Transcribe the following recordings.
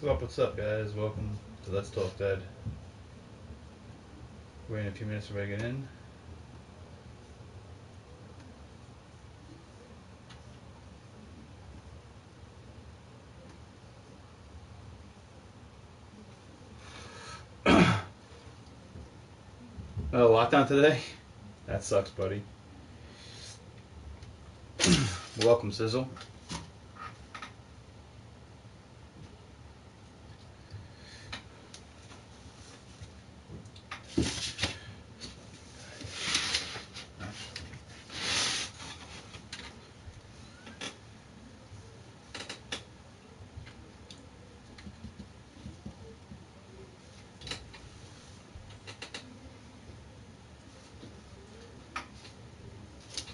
What's up, guys? Welcome to Let's Talk Dead. Waiting a few minutes for everybody to get in. Lockdown today? That sucks, buddy. Welcome, Sizzle.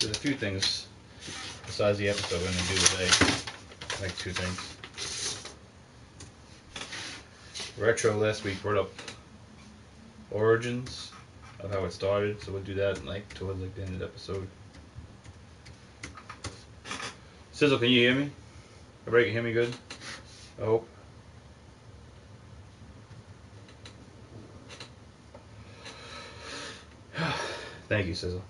There's a few things besides the episode we're going to do today. Like two things. Retro last week brought up origins of how it started, so we'll do that towards the end of the episode. Sizzle, can you hear me? Everybody can hear me good? I hope. Thank you, Sizzle.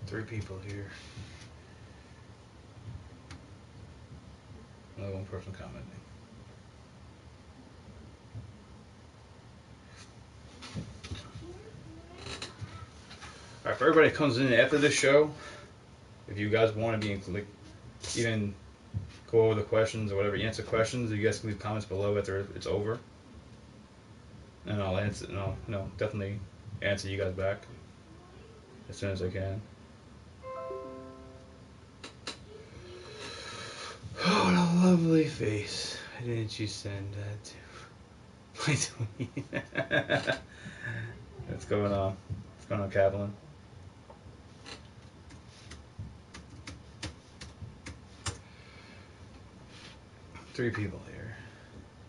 Three people here. Only one person commenting. Alright, for everybody that comes in after this show, if you guys want to be even go over the questions or whatever, answer questions, you guys can leave comments below after it's over. And I'll answer, and I'll definitely answer you guys back as soon as I can. Oh, what a lovely face. Why didn't you send that to my tweet? What's going on? What's going on, Kaplan? Three people here.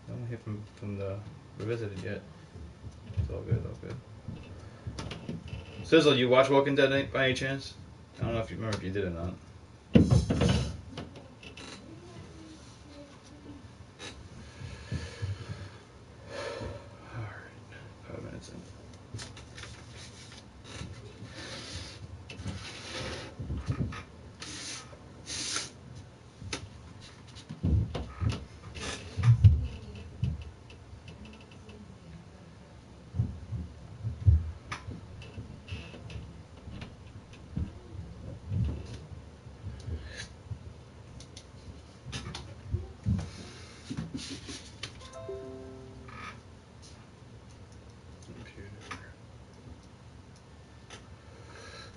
No one here from the Revisited yet. It's all good, all good. Sizzle, you watch Walking Dead by any chance? I don't know if you remember if you did or not.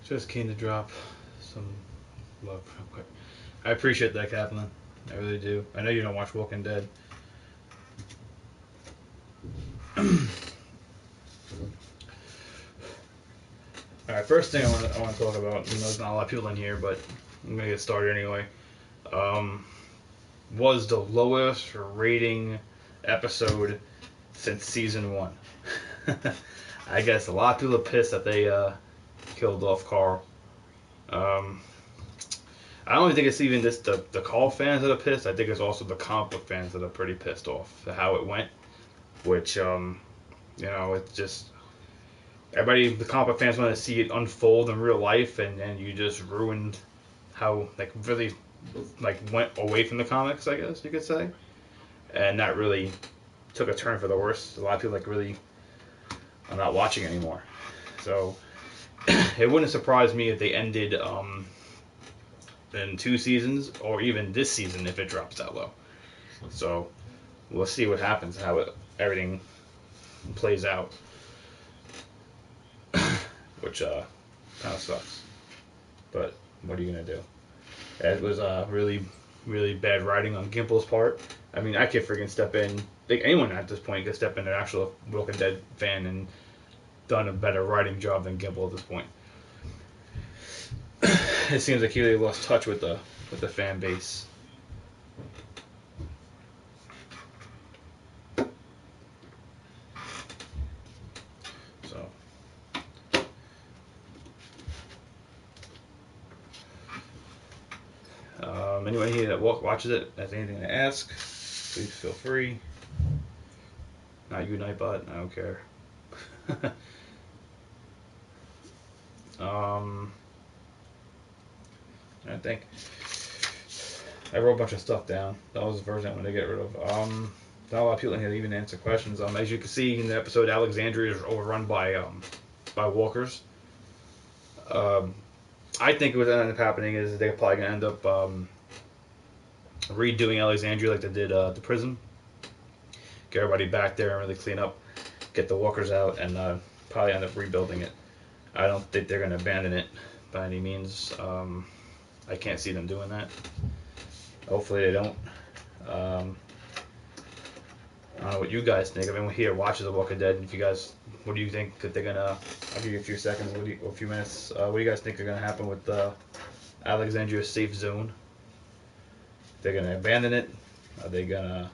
Just keen to drop some love real quick. I appreciate that, Kaplan. I really do. I know you don't watch Walking Dead. Alright, first thing I want to talk about, there's not a lot of people in here, but I'm going to get started anyway. Was the lowest rating episode since season 1. I guess a lot of people are pissed that they killed off Carl. I don't even think it's even just the Carl fans that are pissed. I think it's also the comic book fans that are pretty pissed off at how it went. Which, it's just everybody, the comic book fans want to see it unfold in real life, and you just ruined how really went away from the comics, I guess you could say, and that really took a turn for the worse. A lot of people really are not watching anymore. So it wouldn't surprise me if they ended in 2 seasons, or even this season if it drops that low. So we'll see what happens, how everything plays out. Which Kind of sucks. But what are you gonna do? It was really, really bad writing on Gimple's part. I mean, I could freaking step in. Like anyone at this point could step in an actual Walking Dead fan and done a better writing job than Gimple at this point. It seems like he really lost touch with the fan base. So. Anyone here that watches it has anything to ask, please feel free. Not you, Nightbot. I don't care. I think I wrote a bunch of stuff down. That was the first thing I wanted to get rid of. Not a lot of people in here that even answer questions. As you can see in the episode, Alexandria is overrun by walkers. I think what's going to end up happening is they're probably going to end up redoing Alexandria like they did the prison. Get everybody back there and really clean up, get the walkers out, and probably end up rebuilding it. I don't think they're going to abandon it by any means. I can't see them doing that. Hopefully they don't. I don't know what you guys think. Everyone here watches The Walking Dead. If you guys, what do you think that they're gonna? I'll give you a few seconds, a few minutes. What do you guys think are gonna happen with Alexandria Safe Zone? They're gonna abandon it? Are they gonna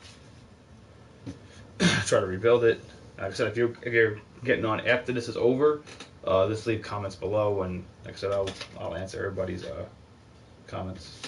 try to rebuild it? Like I said, if you're getting on after this is over, just leave comments below, and like I said, I'll answer everybody's comments.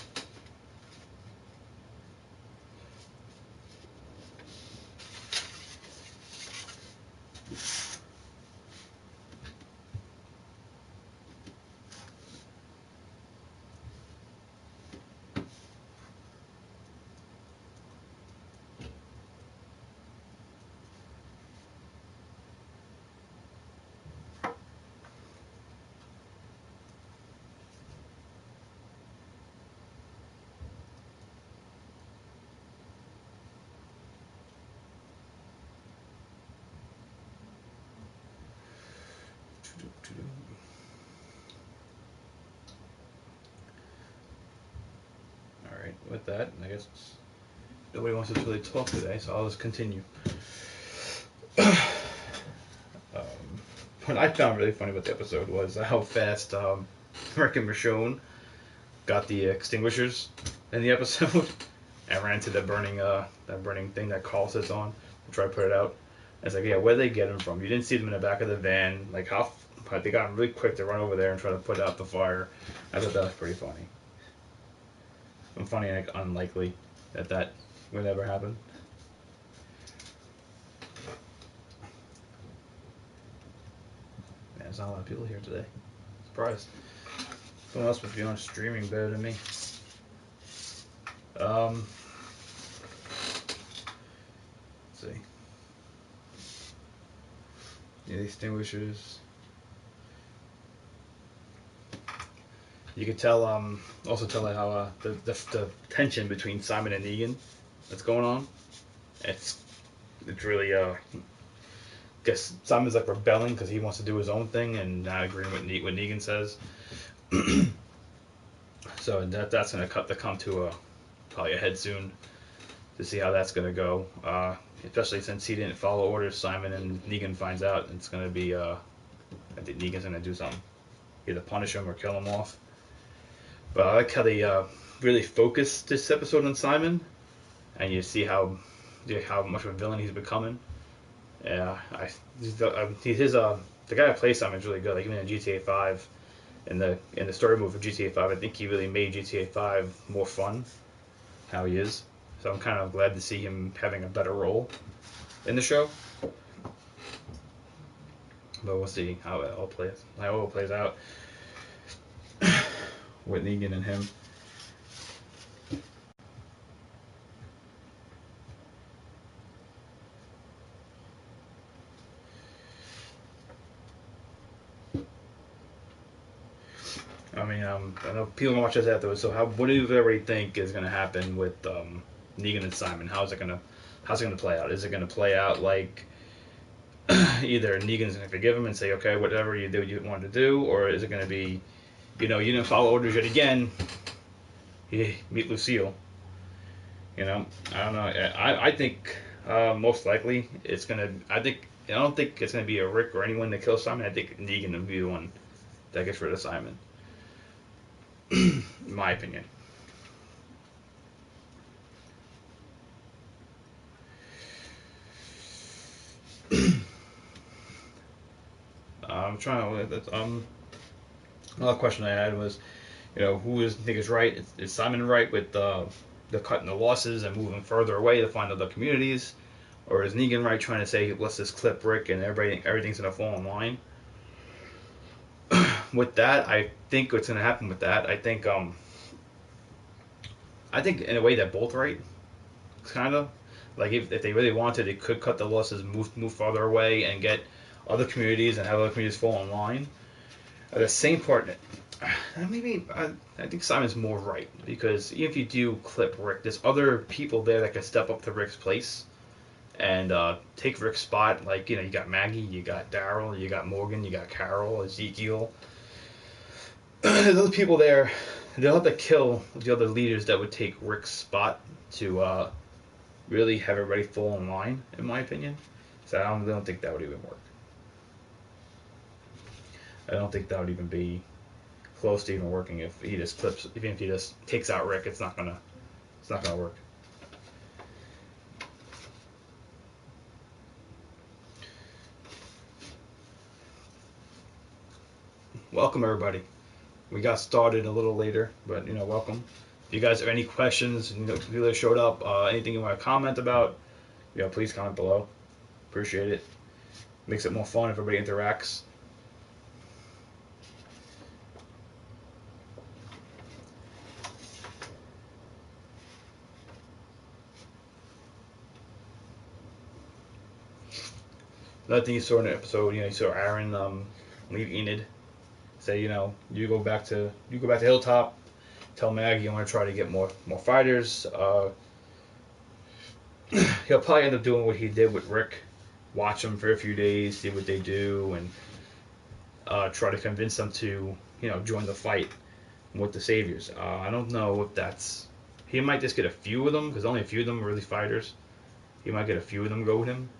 Alright, with that, I guess nobody wants to really talk today, so I'll just continue. What I found really funny about the episode was how fast Rick and Michonne got the extinguishers in the episode and ran to the burning thing that Carl sits on to try to put it out. And it's like, yeah, where did they get them from? You didn't see them in the back of the van. Like, how they got them really quick to run over there and try to put out the fire. I thought that was pretty funny. And funny and like, unlikely that would ever happen. Man, there's not a lot of people here today. Surprised. Someone else would be on streaming better than me. Let's see. Yeah, the extinguishers. You could tell, also tell how the tension between Simon and Negan that's going on. It's really, I guess Simon's like rebelling because he wants to do his own thing and not agreeing with what Negan says. So that's going to come to probably a head soon to see how that's going to go. Especially since he didn't follow orders, Simon and Negan finds out, and it's going to be, I think Negan's going to do something. Either punish him or kill him off. But I like how they really focus this episode on Simon, and you see how much of a villain he's becoming. Yeah, the guy that plays Simon is really good. Like even in GTA 5, in the story mode of GTA 5, I think he really made GTA 5 more fun. How he is, so I'm kind of glad to see him having a better role in the show. But we'll see how it all plays out. With Negan and him. I mean, I know people watch this afterwards. So, what do you already think is going to happen with Negan and Simon? How's it going to play out? Is it going to play out like either Negan's going to forgive him and say, okay, whatever you do, you wanted to do, or is it going to be, you didn't follow orders yet again, meet Lucille. I don't know. I think most likely it's going to, I don't think it's going to be a Rick or anyone that kills Simon. I think Negan will be the one that gets rid of Simon. In my opinion. I'm trying to. Another question I had was, who is niggas right? Is Simon right with the cutting the losses and moving further away to find other communities, or is Negan right trying to say let's just clip Rick and everything's gonna fall in line? With that, I think what's gonna happen with that, I think in a way they're both right, kind of. Like if they really wanted, they could cut the losses, move farther away, and get other communities and have other communities fall in line. At the same part, maybe I think Simon's more right because even if you do clip Rick, there's other people there that can step up to Rick's place and take Rick's spot. Like you got Maggie, you got Daryl, you got Morgan, you got Carol, Ezekiel. There's other people there. They'll have to kill the other leaders that would take Rick's spot to really have everybody fall in line, in my opinion. So I don't think that would even work. I don't think that would even be close to even working if he just clips. Even if he just takes out Rick, it's not gonna work. Welcome everybody. We got started a little later, but welcome. If you guys have any questions, people that showed up, anything you want to comment about, please comment below. Appreciate it. Makes it more fun if everybody interacts. Another thing you saw in the episode, you saw Aaron leave Enid. Say, you go back to Hilltop. Tell Maggie you want to try to get more fighters. He'll probably end up doing what he did with Rick. Watch them for a few days, see what they do, and try to convince them to, join the fight with the Saviors. I don't know if that's. He might just get a few of them, because only a few of them are really fighters. He might get a few of them go with him.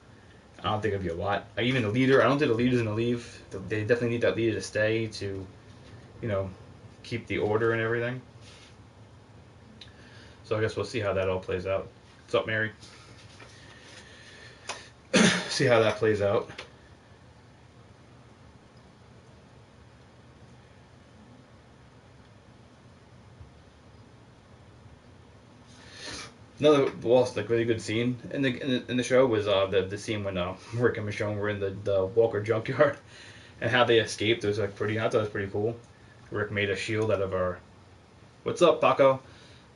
I don't think it'd be a lot. Even the leader, I don't think the leader's gonna leave. They definitely need that leader to stay to, keep the order and everything. So I guess we'll see how that all plays out. What's up, Mary? See how that plays out. Another really good scene in the show was the scene when Rick and Michonne were in the Walker junkyard and how they escaped. It was I thought it was pretty cool. Rick made a shield out of our. What's up, Paco?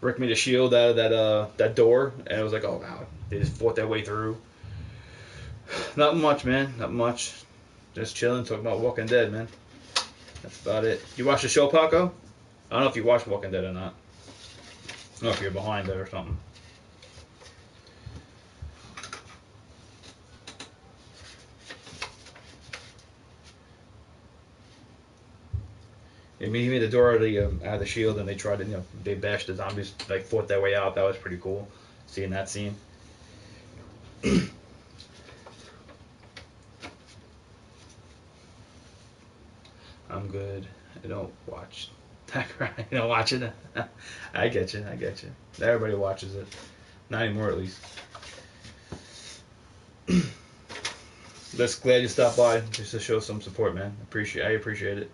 Rick made a shield out of that door, and it was like, oh wow, they just fought their way through. Not much, man. Not much. Just chilling, talking about Walking Dead, man. That's about it. You watch the show, Paco? I don't know if you watch Walking Dead or not. I don't know if you're behind it or something. He made the door out of the shield, and they tried to, they bashed the zombies, like fought their way out. That was pretty cool, seeing that scene. I'm good. I don't watch. You don't watch it. I get you. Everybody watches it. Not anymore, at least. Just glad you stopped by just to show some support, man. I appreciate it.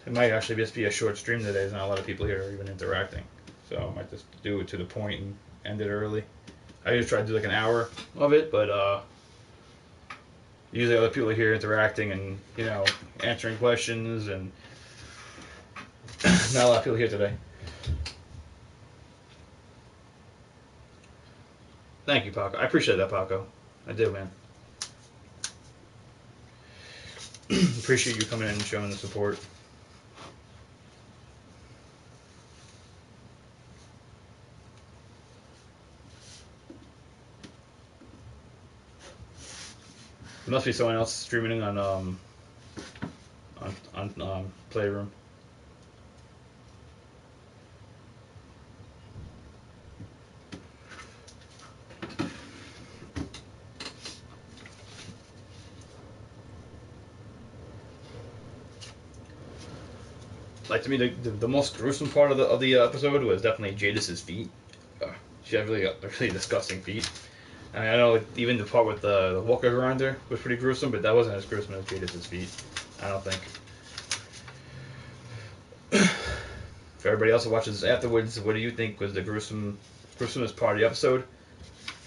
It might actually just be a short stream today. There's not a lot of people here even interacting. So I might just do it to the point and end it early. I usually try to do like an hour of it, but usually other people are here interacting and, answering questions, and not a lot of people here today. Thank you, Paco. I appreciate that, Paco. I do, man. Appreciate you coming in and showing the support. must be someone else streaming on Playroom. Like to me, the most gruesome part of the episode was definitely Jadis's feet. She had really disgusting feet. I mean, I know even the part with the walkers around her was pretty gruesome, but that wasn't as gruesome as Jadis's feet. I don't think. For everybody else who watches afterwards, what do you think was the gruesomest part of the episode?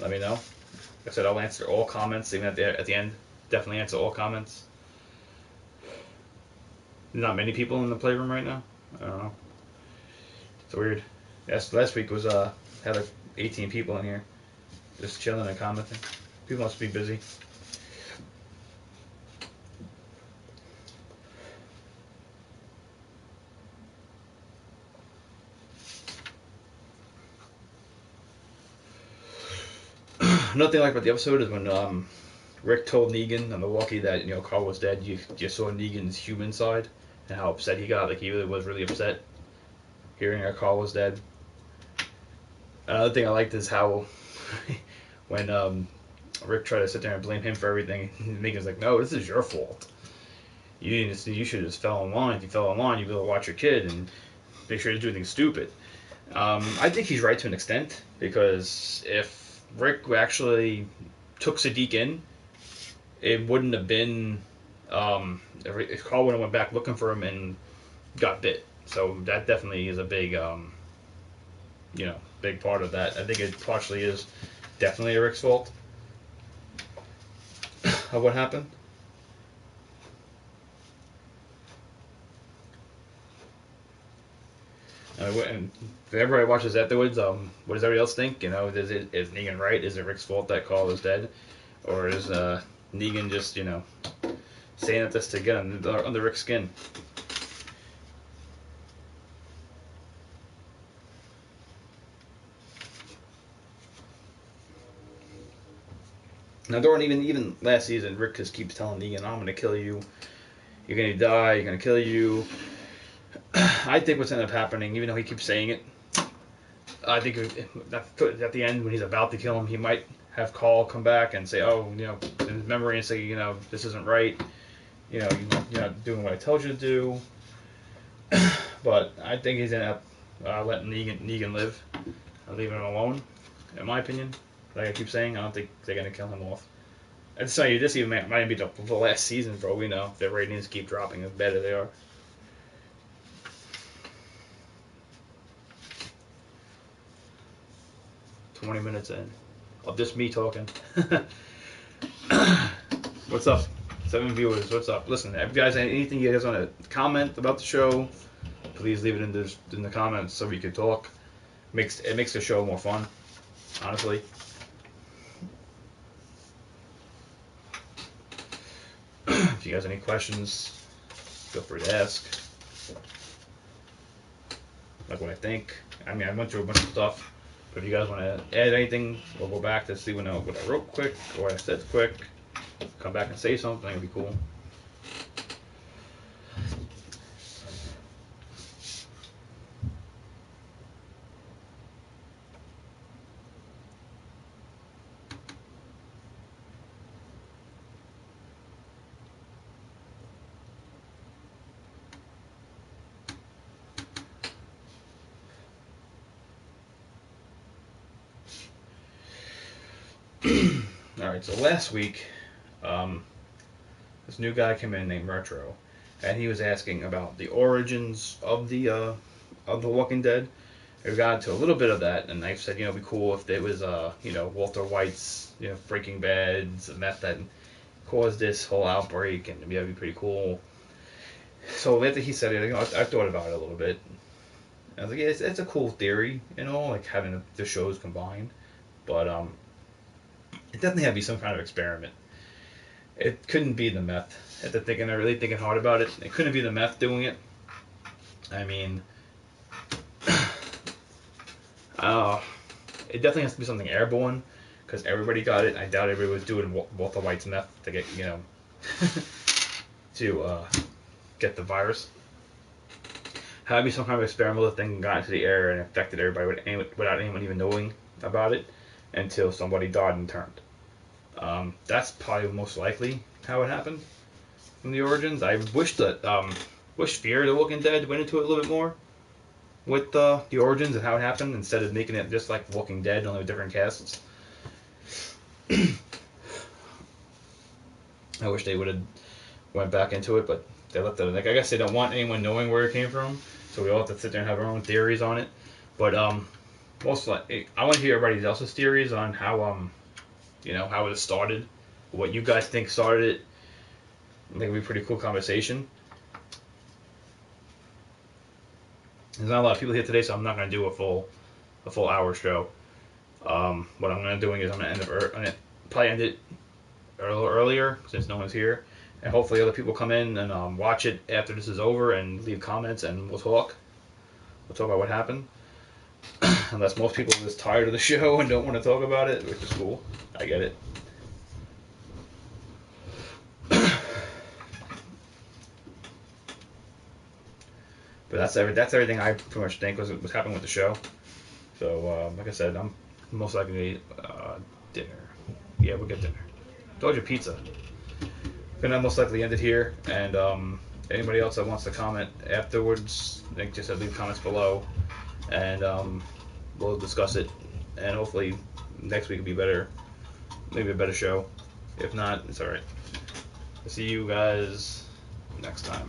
Let me know. Like I said, I'll answer all comments, even at the end. Definitely answer all comments. Not many people in the playroom right now. I don't know. It's weird. Last week was had like 18 people in here, just chilling and commenting. People must be busy. Another thing I like about the episode is when Rick told Negan on the walkie that Carl was dead. You saw Negan's human side and how upset he got. Like he really was really upset hearing that Carl was dead. Another thing I liked is how when Rick tried to sit there and blame him for everything, Negan's like, "No, this is your fault. You should have just fell in line. If you fell in line, you'd be able to watch your kid and make sure to do anything stupid." I think he's right to an extent because if Rick actually took Sadiq in, it wouldn't have been if Carl would have went back looking for him and got bit. So that definitely is a big big part of that. I think it partially is definitely Rick's fault of what happened. And if everybody watches afterwards, what does everybody else think? Is Negan right? Is it Rick's fault that Carl is dead, or is Negan just saying this to get under Rick's skin? Now, during even last season, Rick just keeps telling Negan, "I'm gonna kill you. You're gonna die. You're gonna kill you." I think what's ended up happening, even though he keeps saying it, I think at the end when he's about to kill him, he might have Carl come back and say, "Oh, in his memory, and say, this isn't right. You're not doing what I told you to do." But I think he's gonna let Negan live, leaving him alone. In my opinion, like I keep saying, I don't think they're gonna kill him off. I'd say this even might be the last season for all we know. Their ratings keep dropping as better they are. 20 minutes in of just me talking. What's up? 7 viewers. What's up? Listen, if you guys anything you guys want to comment about the show, please leave it in the comments so we can talk. It makes the show more fun, honestly. If you guys have any questions, feel free to ask. Like what I think. I mean, I went through a bunch of stuff. But if you guys want to add anything, we'll go back to see what I wrote quick or what I said quick. Come back and say something. It'd be cool. Alright, so last week, this new guy came in named Retro, and he was asking about the origins of the Walking Dead. We got into a little bit of that, and I said, it'd be cool if it was, Walter White's, Breaking Bad's meth that caused this whole outbreak, and that'd be pretty cool. So after he said it, I thought about it a little bit. I was like, yeah, it's a cool theory, like having the shows combined, but it definitely had to be some kind of experiment. It couldn't be the meth. After really thinking hard about it, it couldn't be the meth doing it. I mean, it definitely has to be something airborne, because everybody got it. I doubt everybody was doing Walter White's meth to get to get the virus. Had to be some kind of experimental thing got into the air and affected everybody without anyone even knowing about it until somebody died and turned. That's probably most likely how it happened from the origins. I wish that Fear the Walking Dead went into it a little bit more with the origins and how it happened instead of making it just like Walking Dead, only with different casts. I wish they would have went back into it, but they left it. Like I guess they don't want anyone knowing where it came from, so we all have to sit there and have our own theories on it. But most like I want to hear everybody else's theories on how how it started, what you guys think started it. I think it'd be a pretty cool conversation. There's not a lot of people here today, so I'm not going to do a full hour show. What I'm going to do is I'm going to probably end it earlier since no one's here, and hopefully other people come in and watch it after this is over and leave comments and we'll talk. We'll talk about what happened. Unless most people are just tired of the show and don't want to talk about it, which is cool. I get it. But that's everything I pretty much think was happening with the show. So like I said, I'm most likely to eat dinner. Yeah, we'll get dinner. Told you pizza. Gonna most likely end it here, and anybody else that wants to comment afterwards, like just leave comments below, and we'll discuss it, and hopefully next week will be better, maybe a better show. If not, it's alright. See you guys next time.